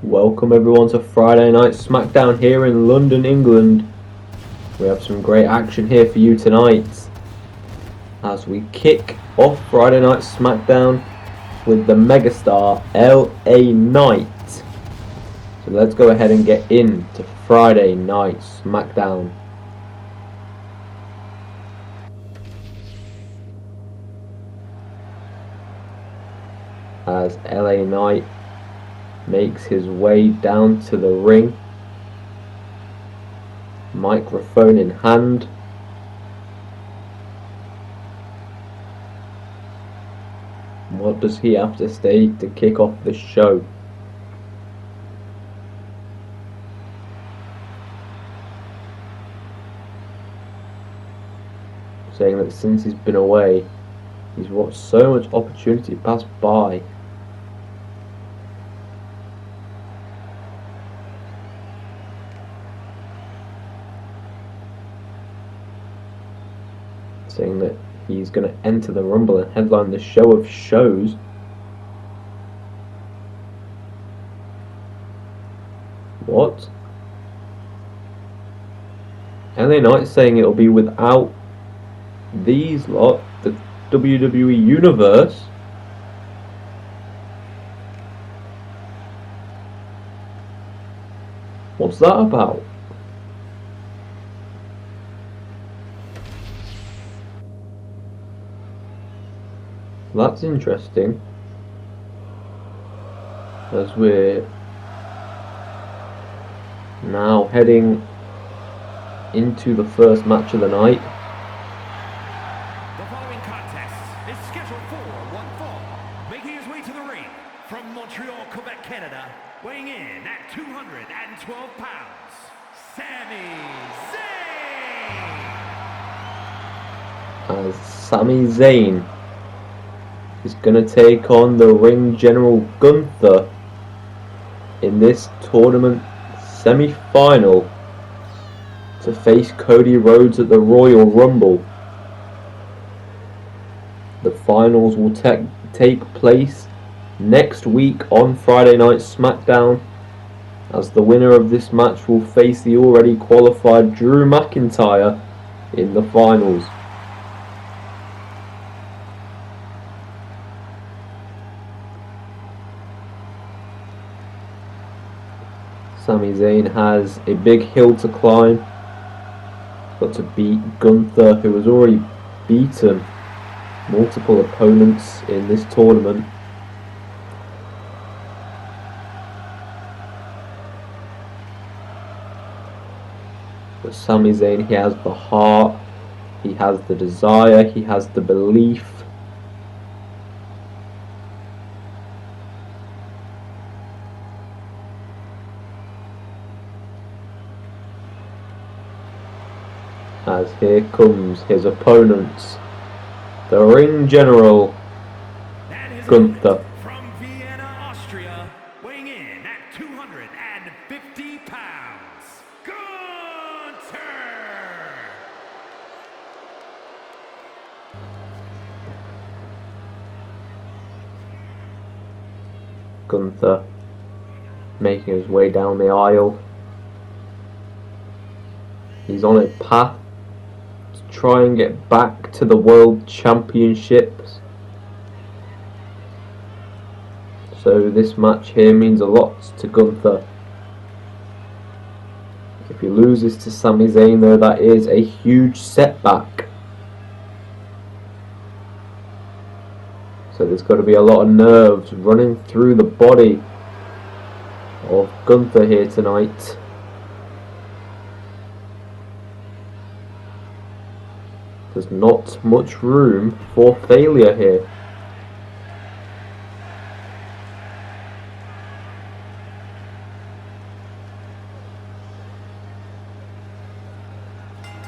Welcome everyone to Friday Night SmackDown here in London, England. We have some great action here for you tonight as we kick off Friday Night SmackDown with the Megastar LA Knight. So let's go ahead and get into Friday Night SmackDown. As LA Knight makes his way down to the ring, microphone in hand. What does he have to say to kick off the show? Saying that since he's been away, he's watched so much opportunity pass by. Saying that he's going to enter the Rumble and headline the show of shows. What? LA Knight saying it'll be without these lot, the WWE Universe. What's that about? That's interesting, as we're now heading into the first match of the night. The following contest is scheduled for one fall, making his way to the ring from Montreal, Quebec, Canada, weighing in at 212 pounds, Sami Zayn! As Sami Zayn is going to take on the ring general Gunther in this tournament semi-final to face Cody Rhodes at the Royal Rumble. The finals will take place next week on Friday Night SmackDown, as the winner of this match will face the already qualified Drew McIntyre in the finals. Sami Zayn has a big hill to climb. Got to beat Gunther, who has already beaten multiple opponents in this tournament. But Sami Zayn, he has the heart, he has the desire, he has the belief. As here comes his opponents, the ring general Gunther. From Vienna, Austria, weighing in at 250 pounds, Gunther! Gunther making his way down the aisle. He's on a path to try and get back to the World Championships. So this match here means a lot to Gunther. If he loses to Sami Zayn though, that is a huge setback. So there's got to be a lot of nerves running through the body of Gunther here tonight. There's not much room for failure here.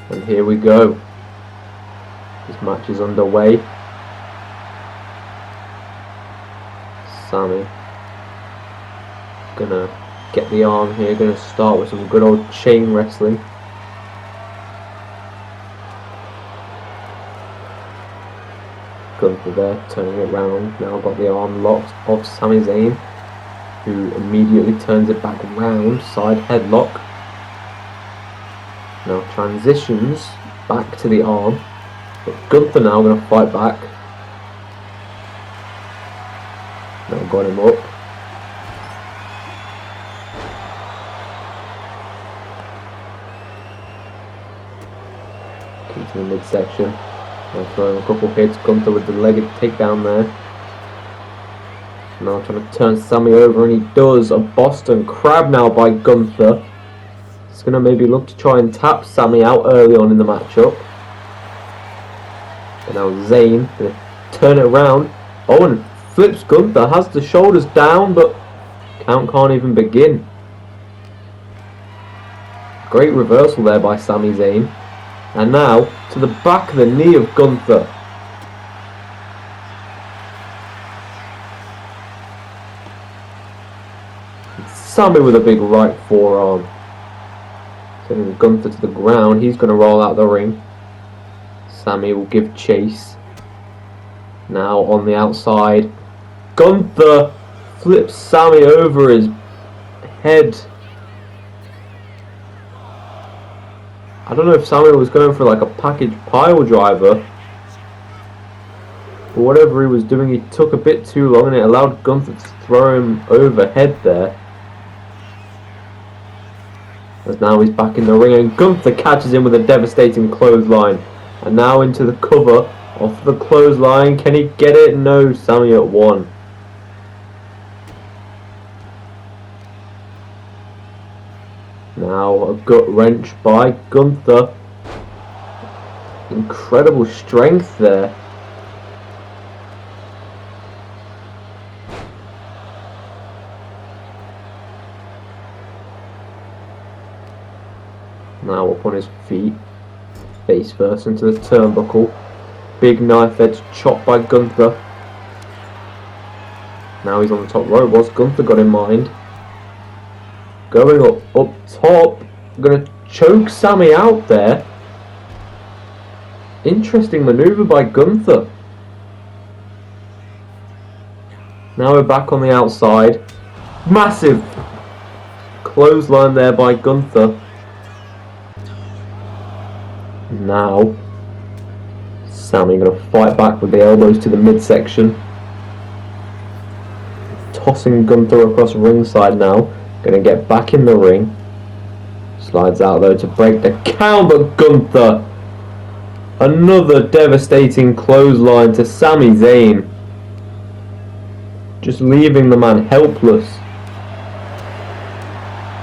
And here we go. This match is underway. Sami gonna get the arm here, gonna start with some good old chain wrestling. Gunther there, turning it round, now got the arm locked off Sami Zayn. who immediately turns it back round, side headlock. Now transitions back to the arm, but Gunther now going to fight back. Now got him up. Keeps in the midsection. Now throwing a couple hits. Gunther with the legged takedown there. Now trying to turn Sammy over, and he does. A Boston Crab now by Gunther. He's going to maybe look to try and tap Sammy out early on in the matchup. And now Zayn going to turn it around. Oh, and flips Gunther. Has the shoulders down, but count can't even begin. Great reversal there by Sami Zayn. And now to the back of the knee of Gunther. Sammy with a big right forearm. Sending Gunther to the ground. He's going to roll out the ring. Sammy will give chase. Now on the outside. Gunther flips Sammy over his head. I don't know if Sammy was going for like a package pile driver. But whatever he was doing, he took a bit too long and it allowed Gunther to throw him overhead there. As now he's back in the ring and Gunther catches him with a devastating clothesline. And now into the cover off the clothesline. Can he get it? No, Sammy at one. Now a gut wrench by Gunther. Incredible strength there. Now up on his feet. Face first into the turnbuckle. Big knife edge chop by Gunther. Now he's on the top rope. What's Gunther got in mind? Going up top. Going to choke Sammy out there. Interesting maneuver by Gunther. Now we're back on the outside. Massive clothesline there by Gunther. Now Sammy going to fight back with the elbows to the midsection. Tossing Gunther across ringside now. Going to get back in the ring. Slides out though to break the count, but Gunther. Another devastating clothesline to Sami Zayn. Just leaving the man helpless.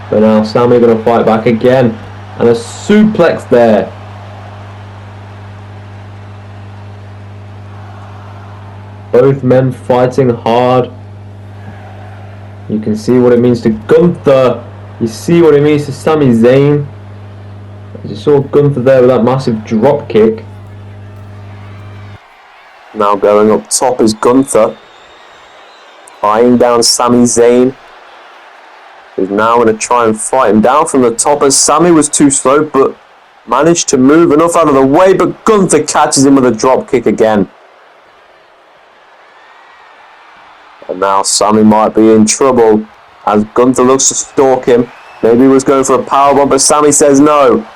But now Sammy going to fight back again. And a suplex there. Both men fighting hard. You can see what it means to Gunther. You see what it means to Sami Zayn. As you saw Gunther there with that massive drop kick. Now going up top is Gunther. Eyeing down Sami Zayn. He's now going to try and fight him down from the top as Sami was too slow but managed to move enough out of the way, but Gunther catches him with a drop kick again. And now Sammy might be in trouble as Gunther looks to stalk him. Maybe he was going for a powerbomb, but Sammy says no.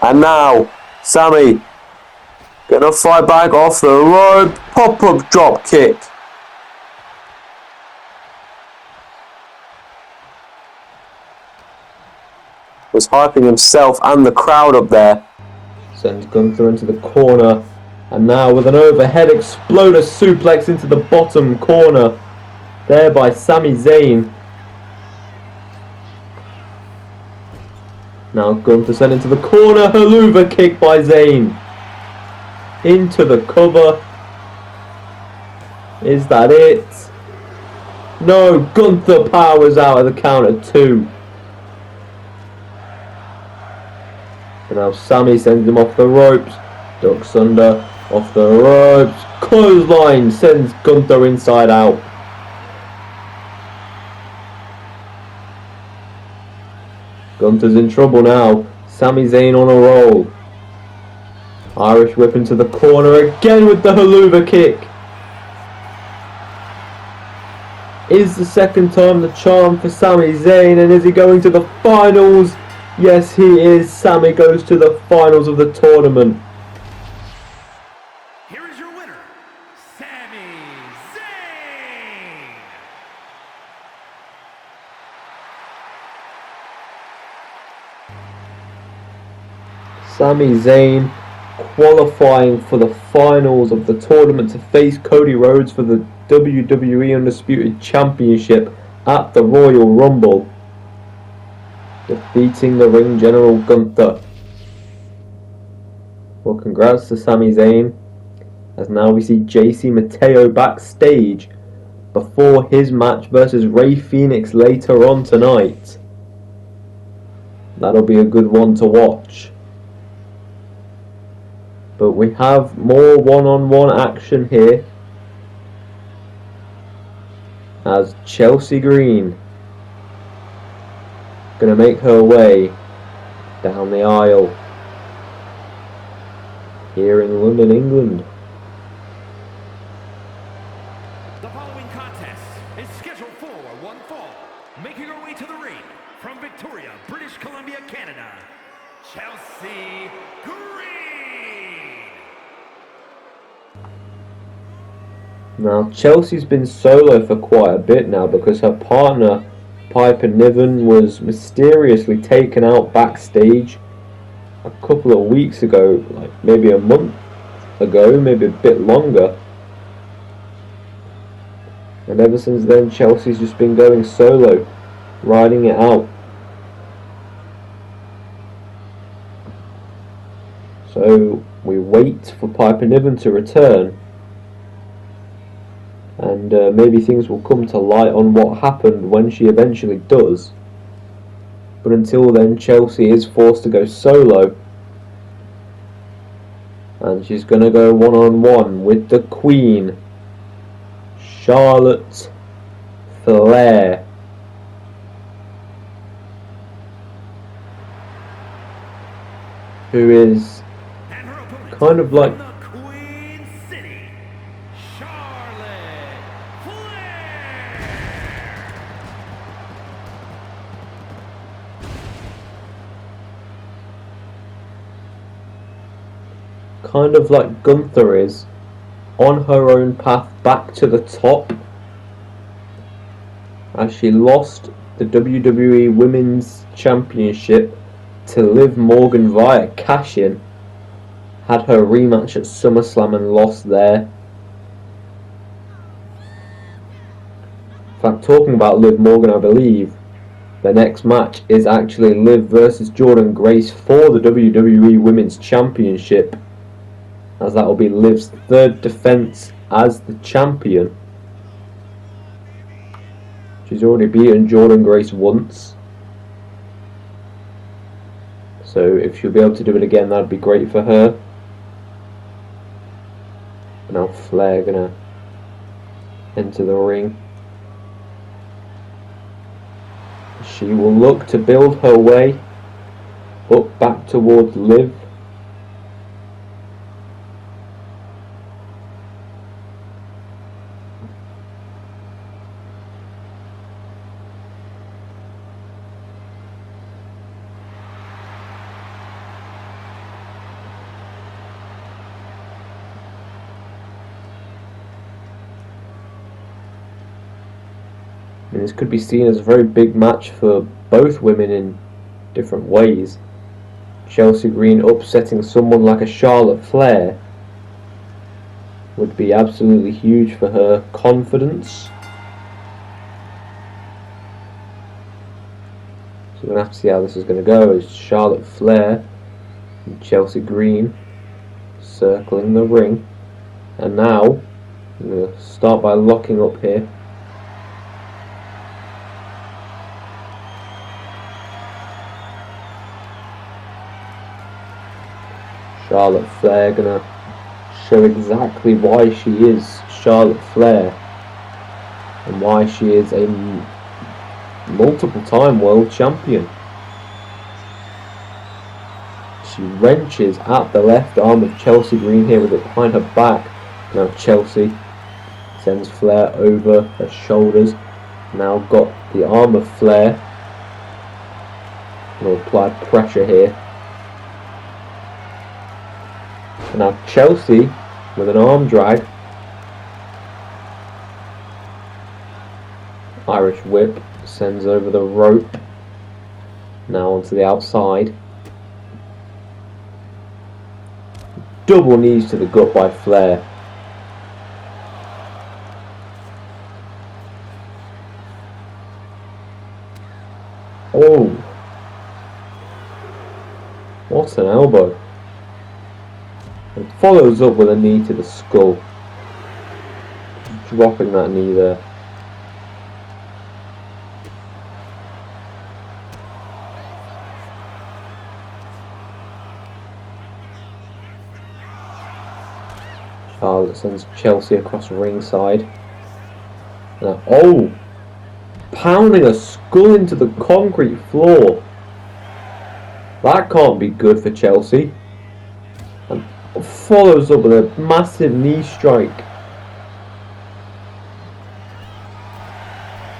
And now Sammy gonna fight back off the rope. Pop-up drop kick. Was hyping himself and the crowd up there. Sends Gunther into the corner. And now with an overhead exploder suplex into the bottom corner. There by Sami Zayn. Now Gunther sent into the corner. Helluva kick by Zayn. Into the cover. Is that it? No, Gunther powers out of the count at 2. And now Sammy sends him off the ropes. Ducks under. Off the ropes. Clothesline sends Gunther inside out. Gunther's in trouble now. Sami Zayn on a roll. Irish whip into the corner again with the Helluva kick. is the second time the charm for Sami Zayn, and is he going to the finals? Yes, he is. Sami goes to the finals of the tournament. Here is your winner, Sami Zayn. Sami Zayn qualifying for the finals of the tournament to face Cody Rhodes for the WWE Undisputed Championship at the Royal Rumble, defeating the Ring General Gunther. Well, congrats to Sami Zayn, as now we see JC Mateo backstage before his match versus Rey Fenix later on tonight. That'll be a good one to watch. But we have more one-on-one action here, as Chelsea Green gonna make her way down the aisle here in London, England. The following contest is scheduled for one fall. Making her way to the ring from Victoria, British Columbia, Canada, Chelsea Green. Now, Chelsea's been solo for quite a bit now because her partner, Piper Niven, was mysteriously taken out backstage a couple of weeks ago, like maybe a month ago, maybe a bit longer. And ever since then, Chelsea's just been going solo, riding it out. So we wait for Piper Niven to return, and maybe things will come to light on what happened when she eventually does. But until then, Chelsea is forced to go solo, and she's going to go one-on-one with the Queen, Charlotte Flair. Who is kind of like Gunther is, on her own path back to the top, as she lost the WWE Women's Championship to Liv Morgan via cash-in, had her rematch at SummerSlam and lost there. In fact, talking about Liv Morgan, I believe the next match is actually Liv versus Jordynne Grace for the WWE Women's Championship, as that will be Liv's third defense as the champion. She's already beaten Jordynne Grace once, so if she'll be able to do it again, that'd be great for her. But now Flair gonna enter the ring. She will look to build her way up back towards Liv. And this could be seen as a very big match for both women in different ways. Chelsea Green upsetting someone like a Charlotte Flair would be absolutely huge for her confidence. So we're going to have to see how this is going to go, as Charlotte Flair and Chelsea Green circling the ring. And now, I'm going to start by locking up here. Charlotte Flair gonna show exactly why she is Charlotte Flair and why she is a multiple-time world champion. She wrenches at the left arm of Chelsea Green here with it behind her back. Now Chelsea sends Flair over her shoulders Now got the arm of Flair. Going to apply pressure here. And now Chelsea with an arm drag. Irish whip sends over the rope. Now onto the outside. Double knees to the gut by Flair. Oh, what an elbow. And follows up with a knee to the skull. Dropping that knee there. Charlotte sends Chelsea across ringside. Now, oh! Pounding a skull into the concrete floor. That can't be good for Chelsea. And follows up with a massive knee strike.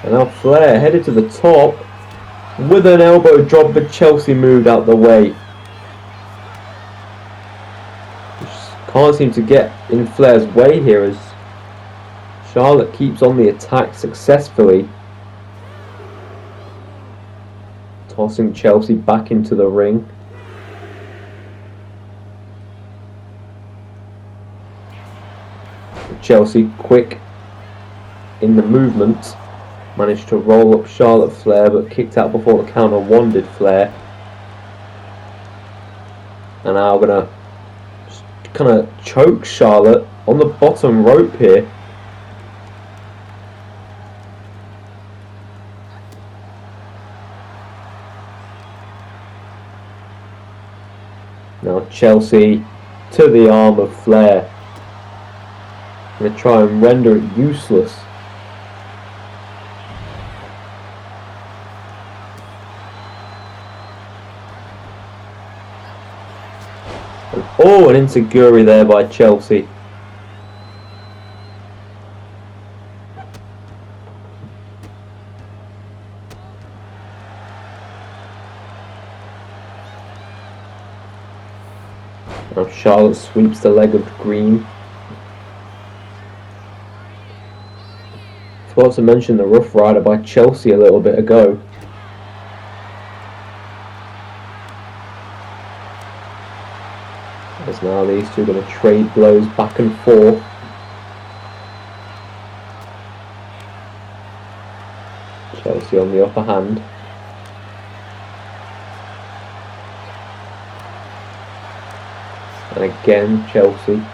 And now Flair headed to the top with an elbow drop, but Chelsea moved out the way. Just can't seem to get in Flair's way here as Charlotte keeps on the attack successfully. Tossing Chelsea back into the ring. Chelsea, quick in the movement, managed to roll up Charlotte Flair, but kicked out before the counter wanted Flair. And now gonna just kind of choke Charlotte on the bottom rope here. Now Chelsea to the arm of Flair. Going to try and render it useless. And, oh, an enziguri there by Chelsea. Now Charlotte sweeps the leg of Green. Forgot to mention the Rough Rider by Chelsea a little bit ago. As now these two are going to trade blows back and forth. Chelsea on the upper hand. And again, Chelsea.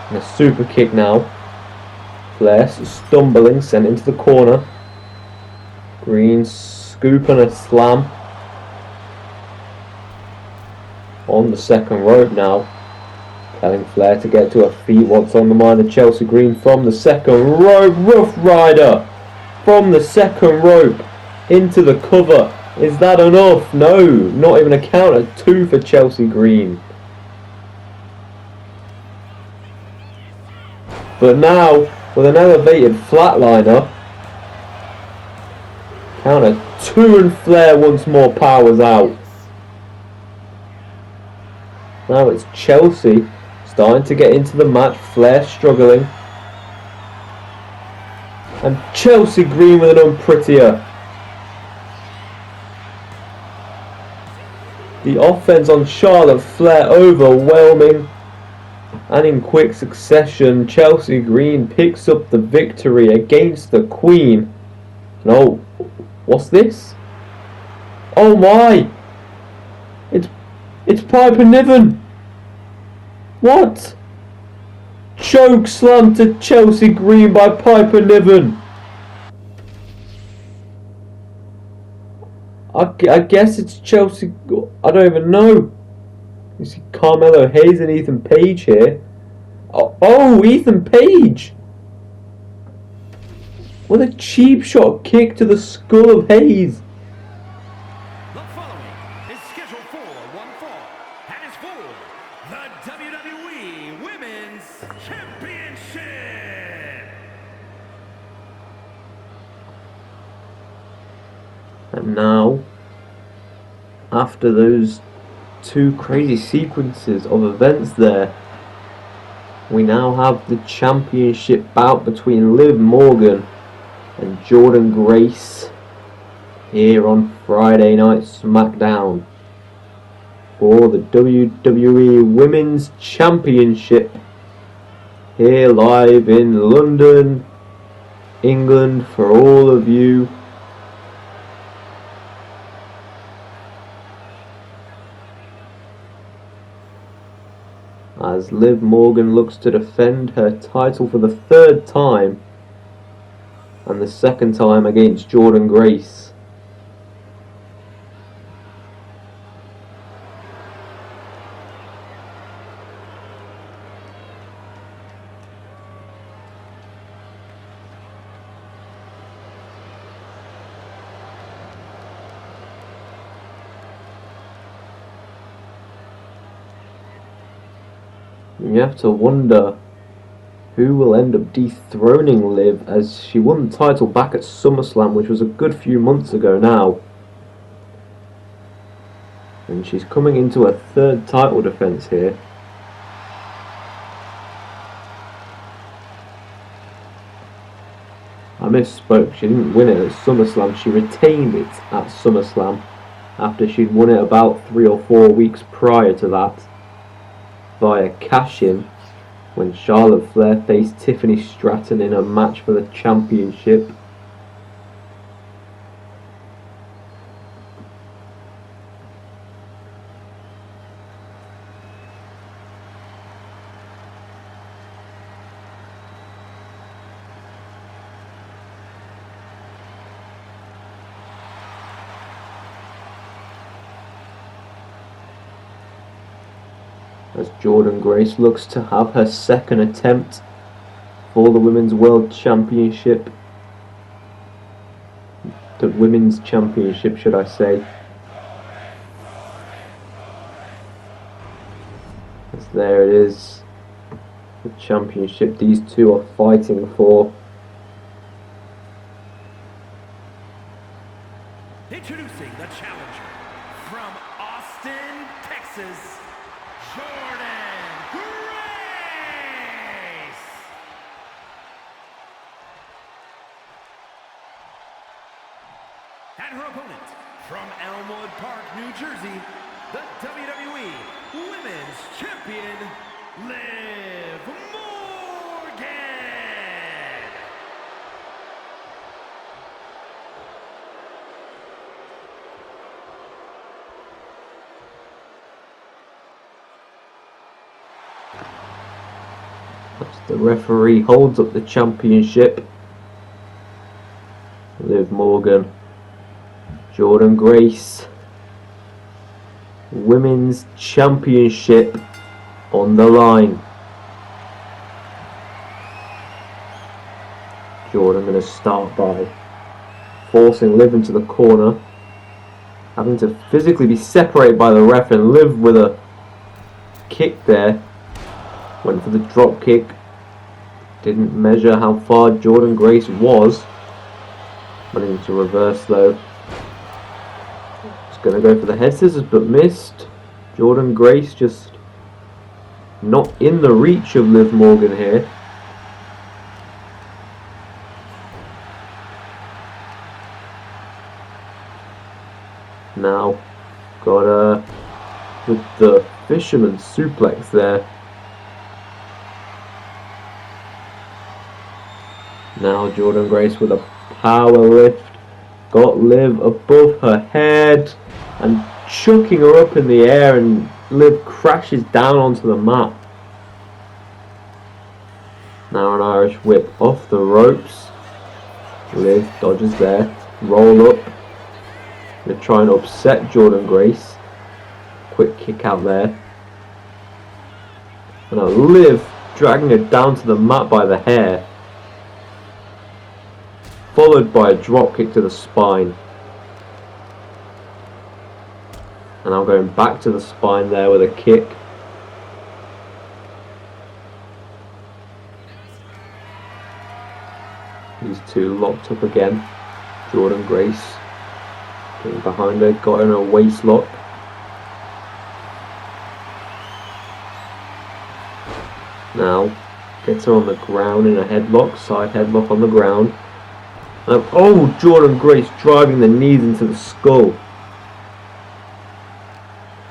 And a super kick now. Flair stumbling, sent into the corner. Green scoop and a slam. On the second rope now. Telling Flair to get to her feet. What's on the mind of Chelsea Green from the second rope. Rough Rider from the second rope into the cover. Is that enough? No, not even a count at 2 for Chelsea Green. But now, with an elevated flatliner, count at 2 and Flair once more powers out. Now it's Chelsea starting to get into the match. Flair struggling. And Chelsea Green with an unprettier. The offense on Charlotte Flair overwhelming. And in quick succession, Chelsea Green picks up the victory against the Queen. And oh, what's this? Oh my! It's Piper Niven! What? Choke slam to Chelsea Green by Piper Niven. I guess it's Chelsea. I don't even know. You see Carmelo Hayes and Ethan Page here. Oh, Ethan Page! What a cheap shot kick to the skull of Hayes. The following is scheduled for one fall and is Championship. And now, after those two crazy sequences of events there, we now have the championship bout between Liv Morgan and Jordynne Grace here on Friday Night SmackDown for the WWE Women's Championship here live in London, England for all of you. As Liv Morgan looks to defend her title for the third time, and the second time against Jordynne Grace. You have to wonder who will end up dethroning Liv, as she won the title back at SummerSlam, which was a good few months ago now. And she's coming into her third title defense here. I misspoke, she didn't win it at SummerSlam, she retained it at SummerSlam after she'd won it about 3 or 4 weeks prior to that via cash-in when Charlotte Flair faced Tiffany Stratton in a match for the championship. As Jordynne Grace looks to have her second attempt for the Women's World Championship. The Women's Championship, should I say. As there it is. The championship these two are fighting for. Introducing the challenger from Austin, Texas, Jordynne Grace. And her opponent from Elmwood Park, New Jersey, the WWE Women's Champion, Liv Morgan. The referee holds up the championship. Liv Morgan, Jordynne Grace, Women's Championship on the line. Jordynne going to start by forcing Liv into the corner, having to physically be separated by the ref, and Liv with a kick there. Went for the drop kick. Didn't measure how far Jordynne Grace was. Went into reverse though. Was going to go for the head scissors but missed. Jordynne Grace just not in the reach of Liv Morgan here. Now got her with the fisherman suplex there. Now Jordynne Grace with a power lift, got Liv above her head and chucking her up in the air, and Liv crashes down onto the mat. Now an Irish whip off the ropes. Liv dodges there, roll up. They're trying to upset Jordynne Grace. Quick kick out there. And now Liv dragging her down to the mat by the hair, followed by a drop kick to the spine. And now going back to the spine there with a kick. These two locked up again. Jordynne Grace getting behind her, got in a waist lock. Now gets her on the ground in a headlock, side headlock on the ground. And, oh, Jordynne Grace driving the knees into the skull.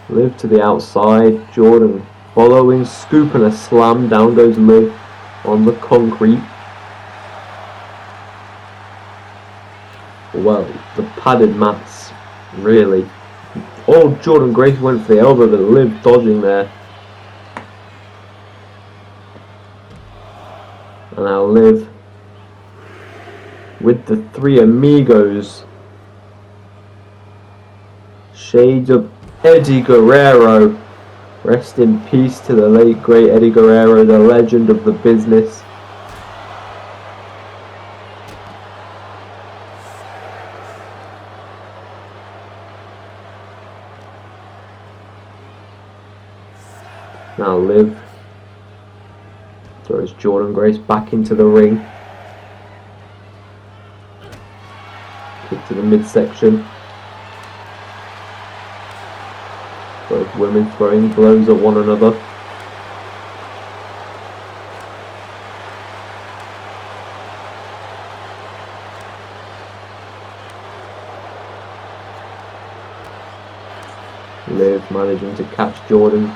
Liv to the outside, Jordynne following, scooping a slam, down goes Liv on the concrete. Well, the padded mats, really. Oh, Jordynne Grace went for the elbow, but Liv dodging there. And now Liv with the three amigos. Shades of Eddie Guerrero. Rest in peace to the late great Eddie Guerrero, the legend of the business. Now Liv throws Jordynne Grace back into the ring. Kick to the midsection. Both women throwing blows at one another. Liv managing to catch Jordynne.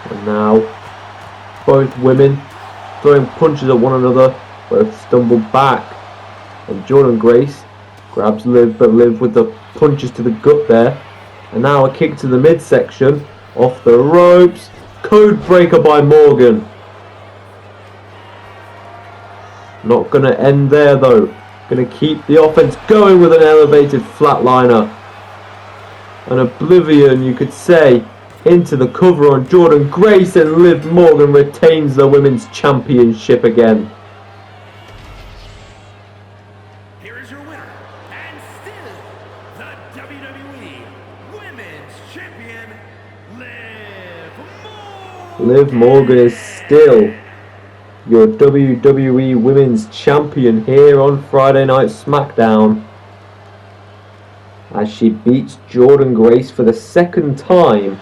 And now both women throwing punches at one another, both stumble back, and Jordynne Grace grabs Liv, but Liv with the punches to the gut there. And now a kick to the midsection, off the ropes, code breaker by Morgan. Not gonna end there though, gonna keep the offense going with an elevated flatliner. An oblivion, you could say, into the cover on Jordynne Grace, and Liv Morgan retains the women's championship again. Here is your winner, and still the WWE Women's Champion, Liv Morgan. Liv Morgan is still your WWE Women's Champion here on Friday Night SmackDown, as she beats Jordynne Grace for the second time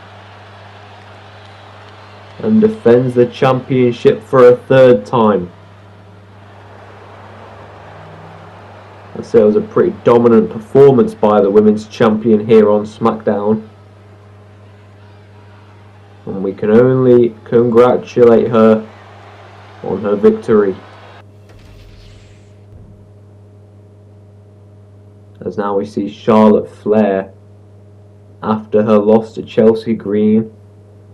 and defends the championship for a third time. I'd say it was a pretty dominant performance by the women's champion here on SmackDown, and we can only congratulate her on her victory. As now we see Charlotte Flair, after her loss to Chelsea Green,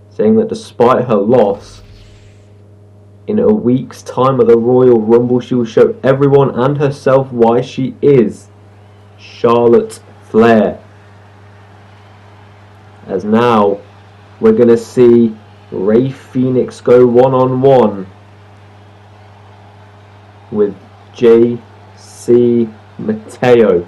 saying that despite her loss, in a week's time at the Royal Rumble, she will show everyone and herself why she is Charlotte Flair. As now we're going to see Rey Fénix go one-on-one with JC Mateo.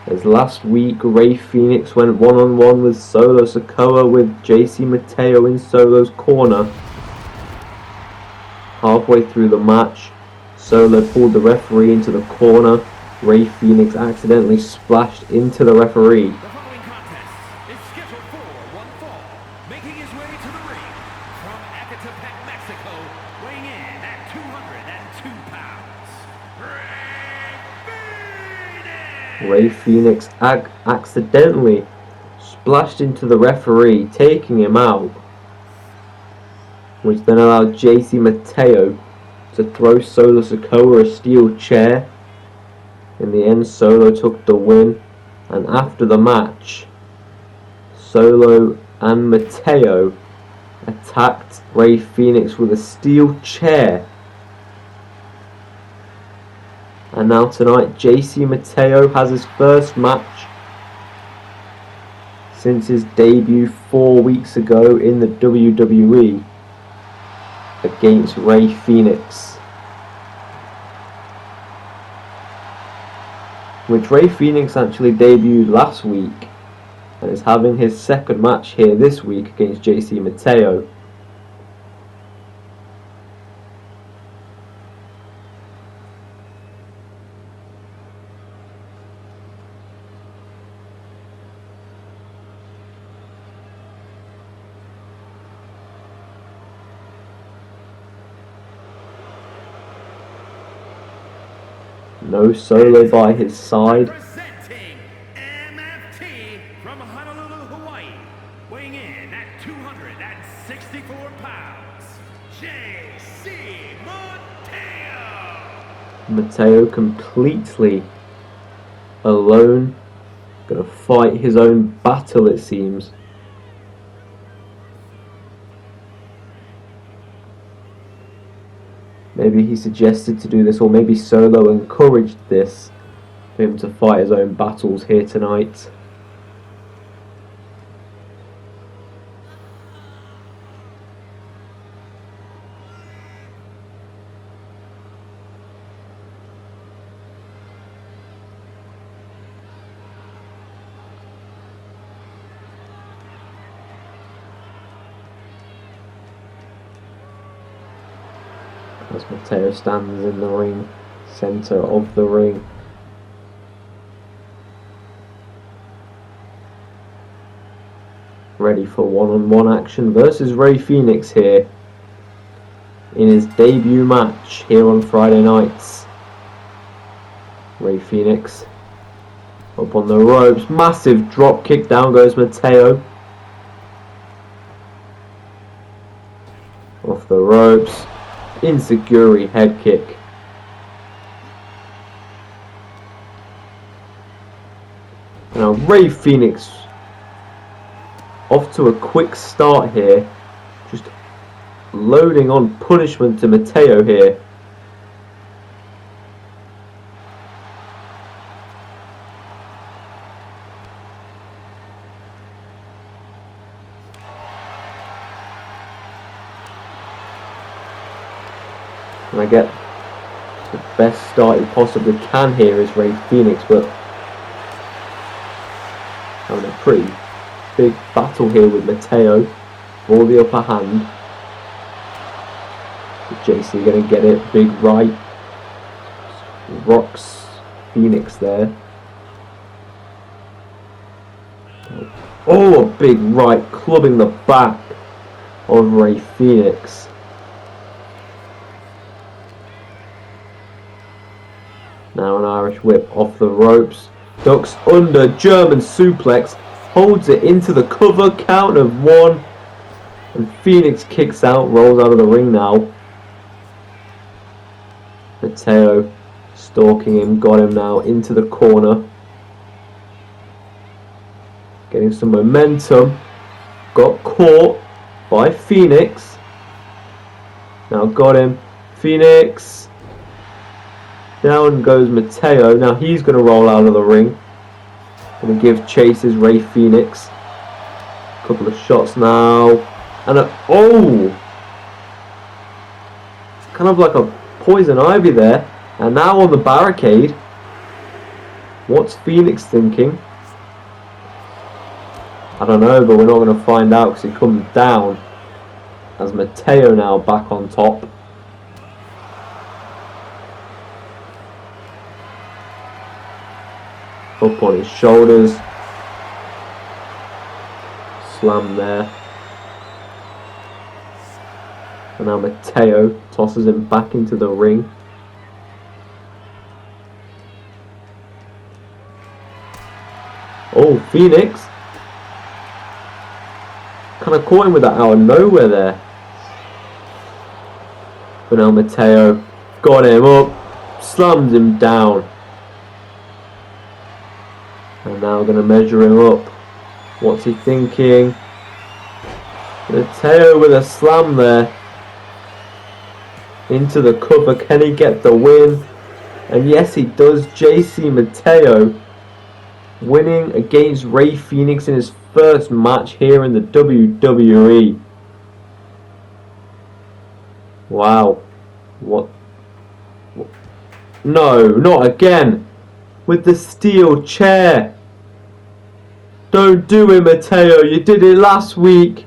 As last week Rey Fénix went one-on-one with Solo Sikoa, with JC Mateo in Solo's corner. Halfway through the match, Solo pulled the referee into the corner. Rey Fénix accidentally splashed into the referee. The following contest is scheduled for one fall, making his way to the ring from Ecatepec, Mexico, weighing in at 202 pounds, Rey Fénix accidentally splashed into the referee, taking him out, which then allowed JC Mateo to throw Solo Sikoa a steel chair. In the end, Solo took the win, and after the match, Solo and Mateo attacked Rey Fénix with a steel chair. And now tonight, JC Mateo has his first match since his debut 4 weeks ago in the WWE against Rey Fénix. which Ray Phoenix actually debuted last week and is having his second match here this week against JC Mateo. No solo by his side. Presenting MFT from Honolulu, Hawaii, weighing in at 264 pounds, JC Mateo. Mateo completely alone, gonna fight his own battle, it seems. Maybe he suggested to do this, or maybe Solo encouraged this for him to fight his own battles here tonight. As Mateo stands in the ring, center of the ring. Ready for one-on-one action versus Ray Phoenix here in his debut match here on Friday nights. Ray Phoenix up on the ropes, massive drop kick, down goes Mateo. Off the ropes. Insecurity head kick. Now Ray Phoenix off to a quick start here, just loading on punishment to Mateo here. And I get the best start he possibly can here is Ray Phoenix, but having a pretty big battle here with Mateo for the upper hand. But JC gonna get it, big right, rocks Phoenix there. Oh, a big right, clubbing the back of Ray Phoenix. Now an Irish whip off the ropes, ducks under, German suplex, holds it into the cover, count of one, and Phoenix kicks out, rolls out of the ring now. Mateo stalking him, got him now into the corner. Getting some momentum, got caught by Phoenix. Now got him, Phoenix. Down goes Mateo. Now he's going to roll out of the ring. Going to give chases Ray Phoenix. Couple of shots now. And oh! Kind of like a poison ivy there. And now on the barricade. What's Phoenix thinking? I don't know, but we're not going to find out because he comes down. As Mateo now back on top. Up on his shoulders. Slam there. And now Mateo tosses him back into the ring. Oh, Phoenix. Kind of caught him with that out of nowhere there. But now Mateo got him up. Slams him down. And now going to measure him up. What's he thinking? Mateo with a slam there. Into the cover. Can he get the win? And yes, he does. JC Mateo winning against Ray Phoenix in his first match here in the WWE. Wow. What? No, not again. with the steel chair. Don't do it, Mateo. You did it last week.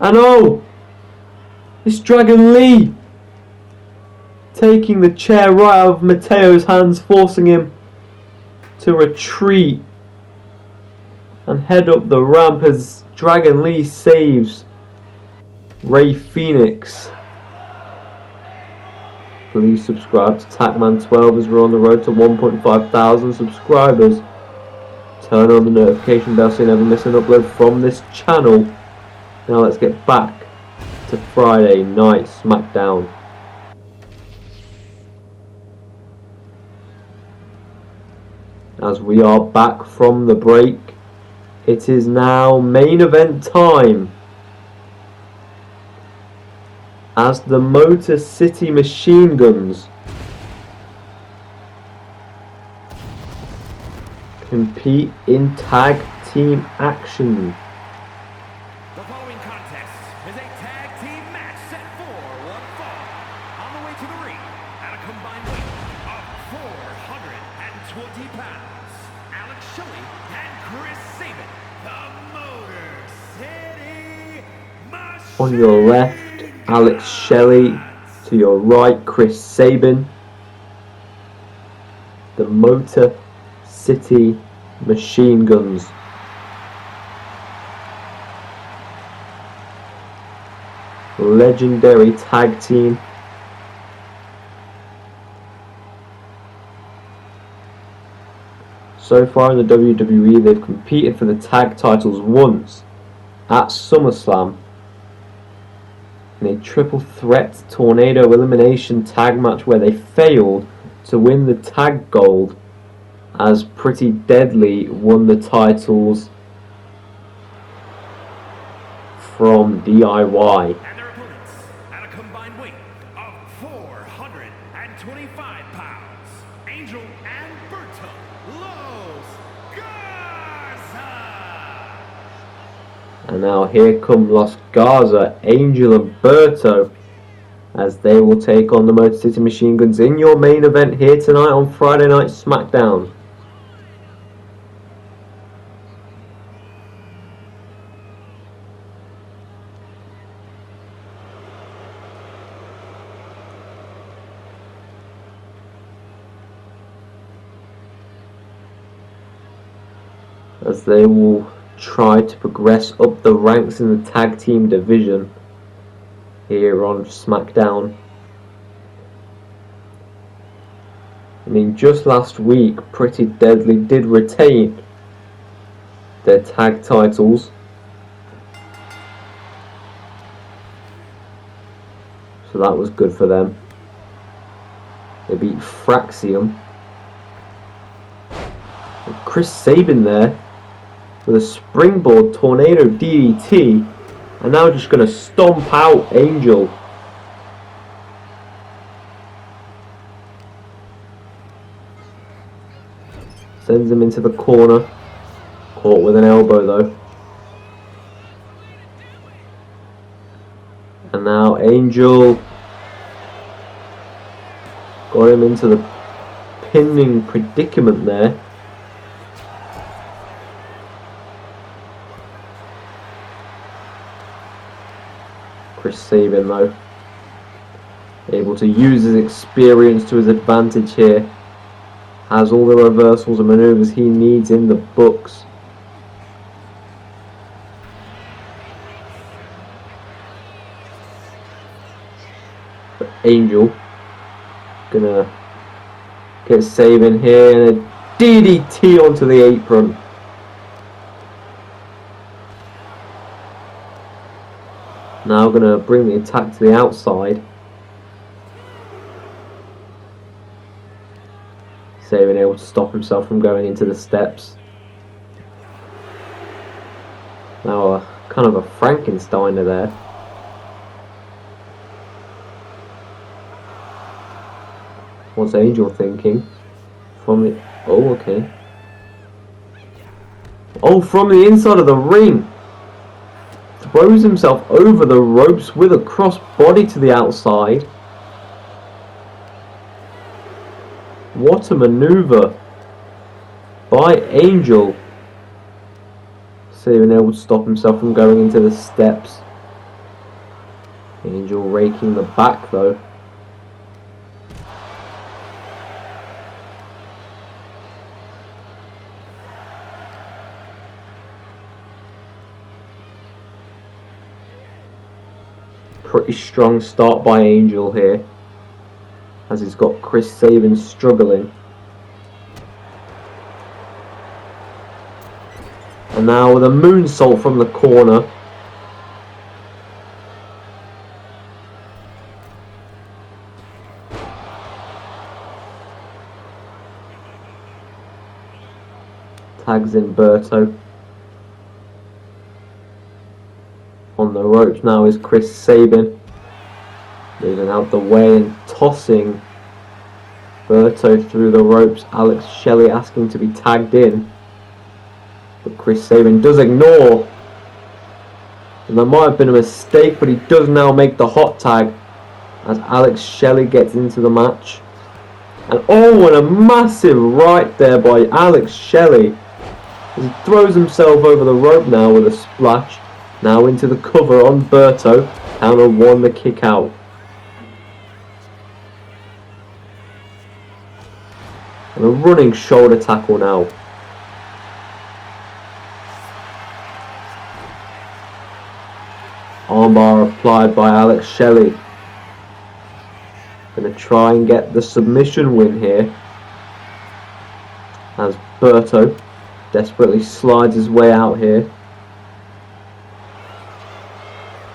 And oh, it's Dragon Lee taking the chair right out of Mateo's hands, forcing him to retreat and head up the ramp as Dragon Lee saves Ray Phoenix. Please subscribe to Tackman12 as we're on the road to 1.5 thousand subscribers. Turn on the notification bell so you never miss an upload from this channel. Now let's get back to Friday Night SmackDown. As we are back from the break, it is now main event time. As the Motor City Machine Guns compete in tag team action. The following contest is a tag team match set for one fall. On the way to the ring at a combined weight of 420 pounds, Alex Shelley and Chris Sabin, the Motor City Machine. On your left, Alex Shelley. To your right, Chris Sabin. The Motor City Machine Guns. Legendary tag team. So far in the WWE, they've competed for the tag titles once at SummerSlam in a triple threat tornado elimination tag match where they failed to win the tag gold, as Pretty Deadly won the titles from DIY. And their opponents at a combined weight of 425 pounds, Angel and Berto Los Garza. And now here come Los Garza, Angel and Berto, as they will take on the Motor City Machine Guns in your main event here tonight on Friday Night SmackDown. As they will try to progress up the ranks in the tag team division here on SmackDown. I mean, just last week, Pretty Deadly did retain their tag titles. So that was good for them. They beat Fraxium. And Chris Sabin there with a springboard tornado DDT, and now just going to stomp out Angel. Sends him into the corner. Caught with an elbow though. And now Angel got him into the pinning predicament there. Chris Sabin though, able to use his experience to his advantage here. Has all the reversals and maneuvers he needs in the books. But Angel gonna get Sabin here and a DDT onto the apron. Now going to bring the attack to the outside. Sabin able to stop himself from going into the steps. Now kind of a Frankensteiner there. What's Angel thinking? From the... Oh, okay. Oh, from the inside of the ring! Throws himself over the ropes with a cross body to the outside. What a maneuver. by Angel. Saban able to stop himself from going into the steps. Angel raking the back though. Pretty strong start by Angel here, as he's got Chris Saban struggling. And now with a moonsault from the corner. Tags in Berto. On the ropes now is Chris Saban, moving out the way and tossing Berto through the ropes. Alex Shelley asking to be tagged in, but Chris Saban does ignore, and that might have been a mistake, but he does now make the hot tag as Alex Shelley gets into the match. And oh, and a massive right there by Alex Shelley as he throws himself over the rope now with a splash. Now into the cover on Berto. Counter one, the kick out. And a running shoulder tackle now. Armbar applied by Alex Shelley. Going to try and get the submission win here, as Berto desperately slides his way out here.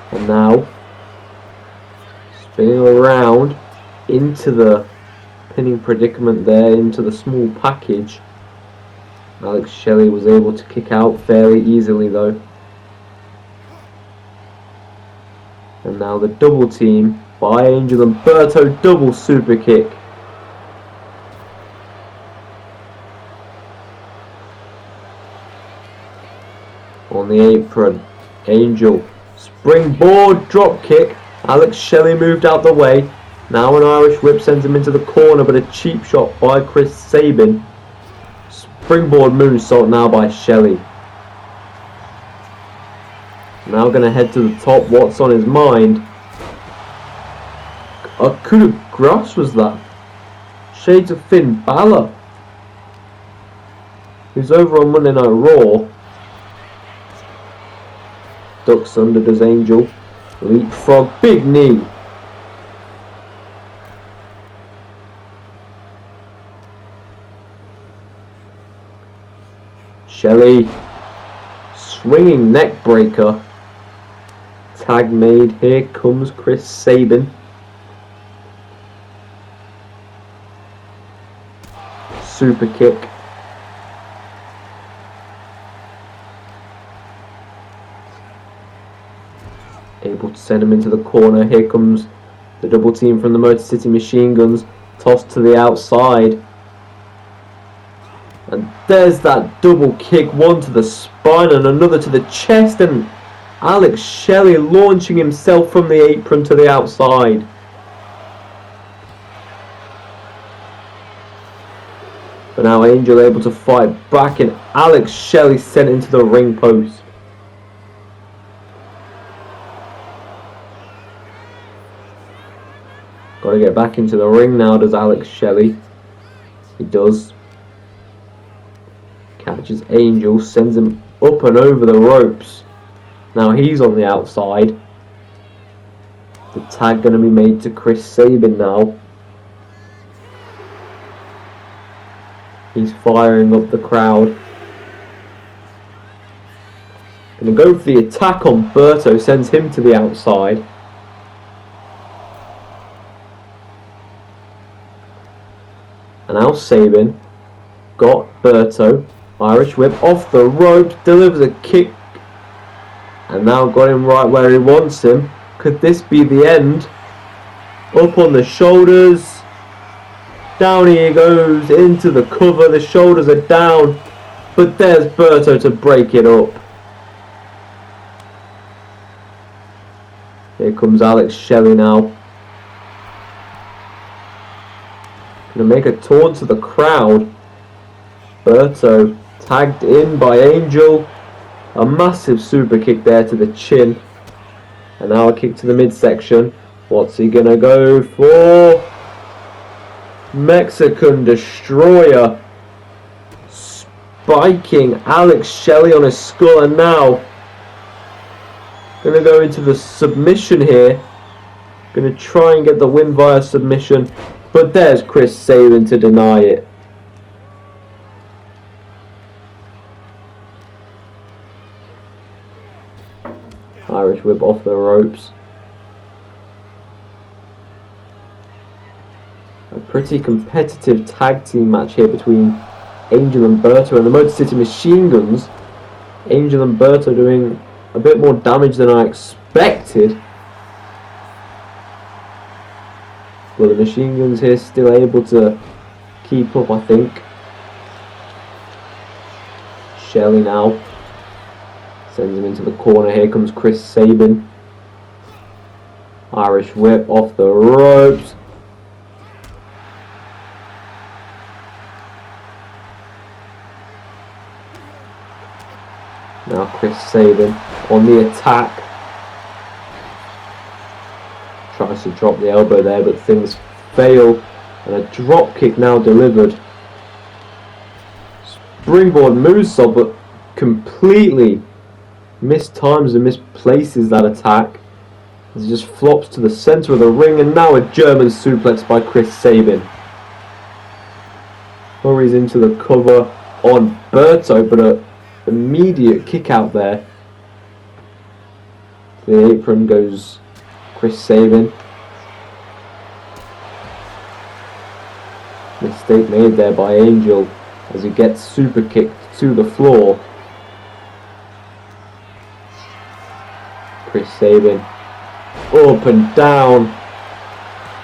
And now spinning around into the pinning predicament there, into the small package. Alex Shelley was able to kick out fairly easily though. And now the double team by Angel and Berto, double super kick. On the apron, Angel. Springboard drop kick. Alex Shelley moved out the way. Now an Irish whip sends him into the corner, but a cheap shot by Chris Saban. Springboard moonsault now by Shelley. Now going to head to the top. What's on his mind? A coup de grace was that? Shades of Finn Balor, who's over on Monday Night Raw. Ducks under, does Angel. Leapfrog, big knee. Shelley, swinging neck breaker. Tag made, here comes Chris Saban. Super kick. Able to send him into the corner. Here comes the double team from the Motor City Machine Guns. Tossed to the outside. And there's that double kick. One to the spine and another to the chest. And Alex Shelley launching himself from the apron to the outside. But now Angel able to fight back, and Alex Shelley sent into the ring post. Got to get back into the ring now, does Alex Shelley. He does. Catches Angel, sends him up and over the ropes. Now he's on the outside. The tag going to be made to Chris Saban now. He's firing up the crowd. Going to go for the attack on Berto, sends him to the outside. And now Saban got Berto. Irish whip off the ropes, delivers a kick. And now got him right where he wants him. Could this be the end? Up on the shoulders. Down he goes into the cover. The shoulders are down. But there's Berto to break it up. Here comes Alex Shelley now. Going to make a taunt to the crowd. Berto tagged in by Angel. A massive super kick there to the chin. And now a kick to the midsection. What's he gonna go for? Mexican Destroyer. Spiking Alex Shelley on his skull, and now gonna go into the submission here. Gonna try and get the win via submission, but there's Chris Sabin to deny it. Irish whip off the ropes. A pretty competitive tag team match here between Angel and Berto and the Motor City Machine Guns. Angel and Berto doing a bit more damage than I expected. Well, the Machine Guns here still able to keep up, I think. Shelley now sends him into the corner. Here comes Chris Sabin. Irish whip off the ropes. Now Chris Sabin on the attack. Tries to drop the elbow there, but things fail. And a drop kick now delivered. Springboard moonsault, but completely mistimes and misplaces that attack. As he just flops to the center of the ring, and now a German suplex by Chris Sabin. Hurries into the cover on Berto, but a immediate kick out there. The apron goes Chris Sabin. Mistake made there by Angel as he gets super kicked to the floor. Chris Sabin up and down.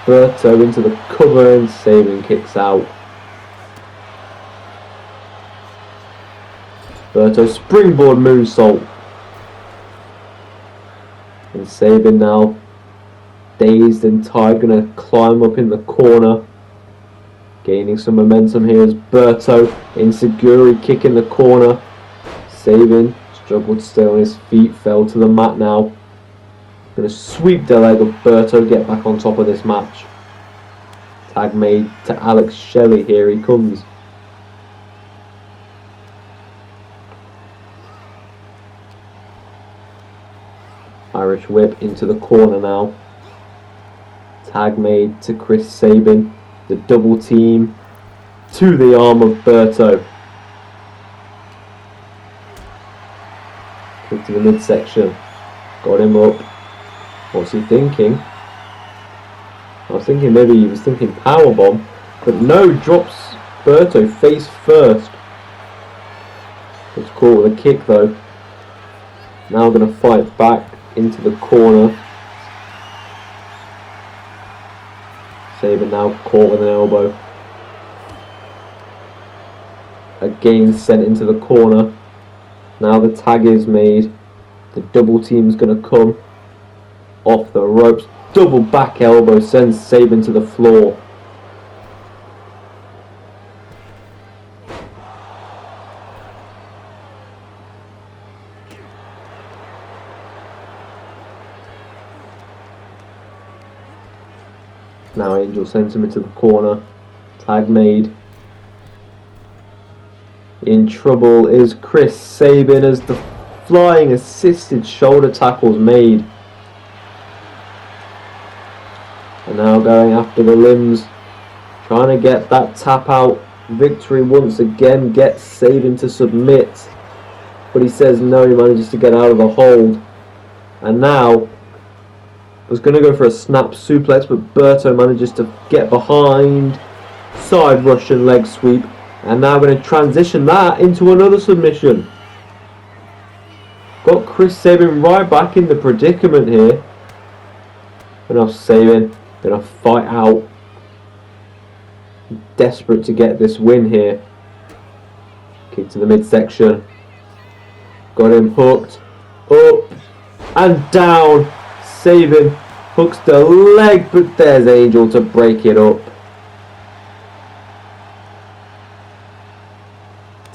Berto into the cover and Sabin kicks out. Berto springboard moonsault. And Sabin now dazed and tired, gonna climb up in the corner. Gaining some momentum here as Berto insecurely kick in the corner. Sabin struggled to stay on his feet, fell to the mat now. Gonna sweep the leg of Berto, get back on top of this match. Tag made to Alex Shelley, here he comes. Irish whip into the corner now. Tag made to Chris Sabin. The double team to the arm of Berto. Kick to the midsection. Got him up. What's he thinking? I was thinking maybe he was thinking powerbomb, but no, drops Berto face first. It's caught with a kick though. Now going to fight back into the corner. Sabin now caught with an elbow. Again sent into the corner. Now the tag is made. The double team's going to come off the ropes. Double back elbow sends Sabin to the floor. Now Angel sends him into the corner. Tag made. In trouble is Chris Sabin as the flying assisted shoulder tackles made. And now going after the limbs. Trying to get that tap out victory once again. Gets Sabin to submit. But he says no, he manages to get out of the hold. And now was going to go for a snap suplex, but Berto manages to get behind. Side Russian leg sweep. And now going to transition that into another submission. Got Chris Sabin right back in the predicament here. And now Sabin going to fight out. Desperate to get this win here. Kick to the midsection. Got him hooked. Up and down. Sabin hooks the leg, but there's Angel to break it up.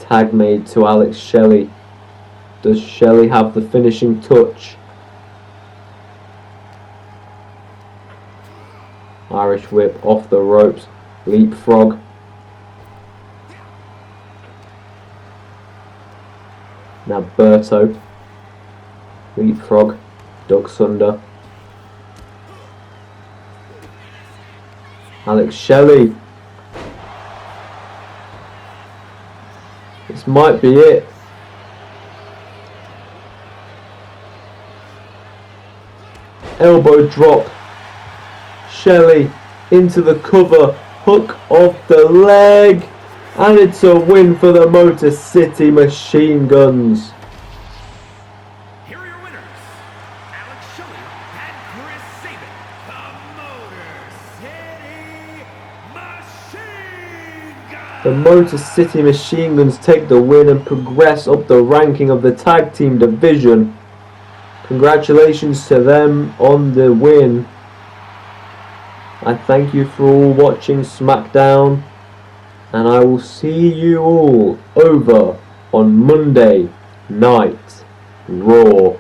Tag made to Alex Shelley. Does Shelley have the finishing touch? Irish whip off the ropes. Leapfrog. Now Berto. Leapfrog. Doug Sunder. Alex Shelley. This might be it. Elbow drop. Shelley into the cover. Hook of the leg. And it's a win for the Motor City Machine Guns. Here are your winners, Alex Shelley and Chris Sabin, the Motor City Machine Guns. The Motor City Machine Guns take the win and progress up the ranking of the tag team division. Congratulations to them on the win. I thank you for all watching SmackDown, and I will see you all over on Monday Night Raw.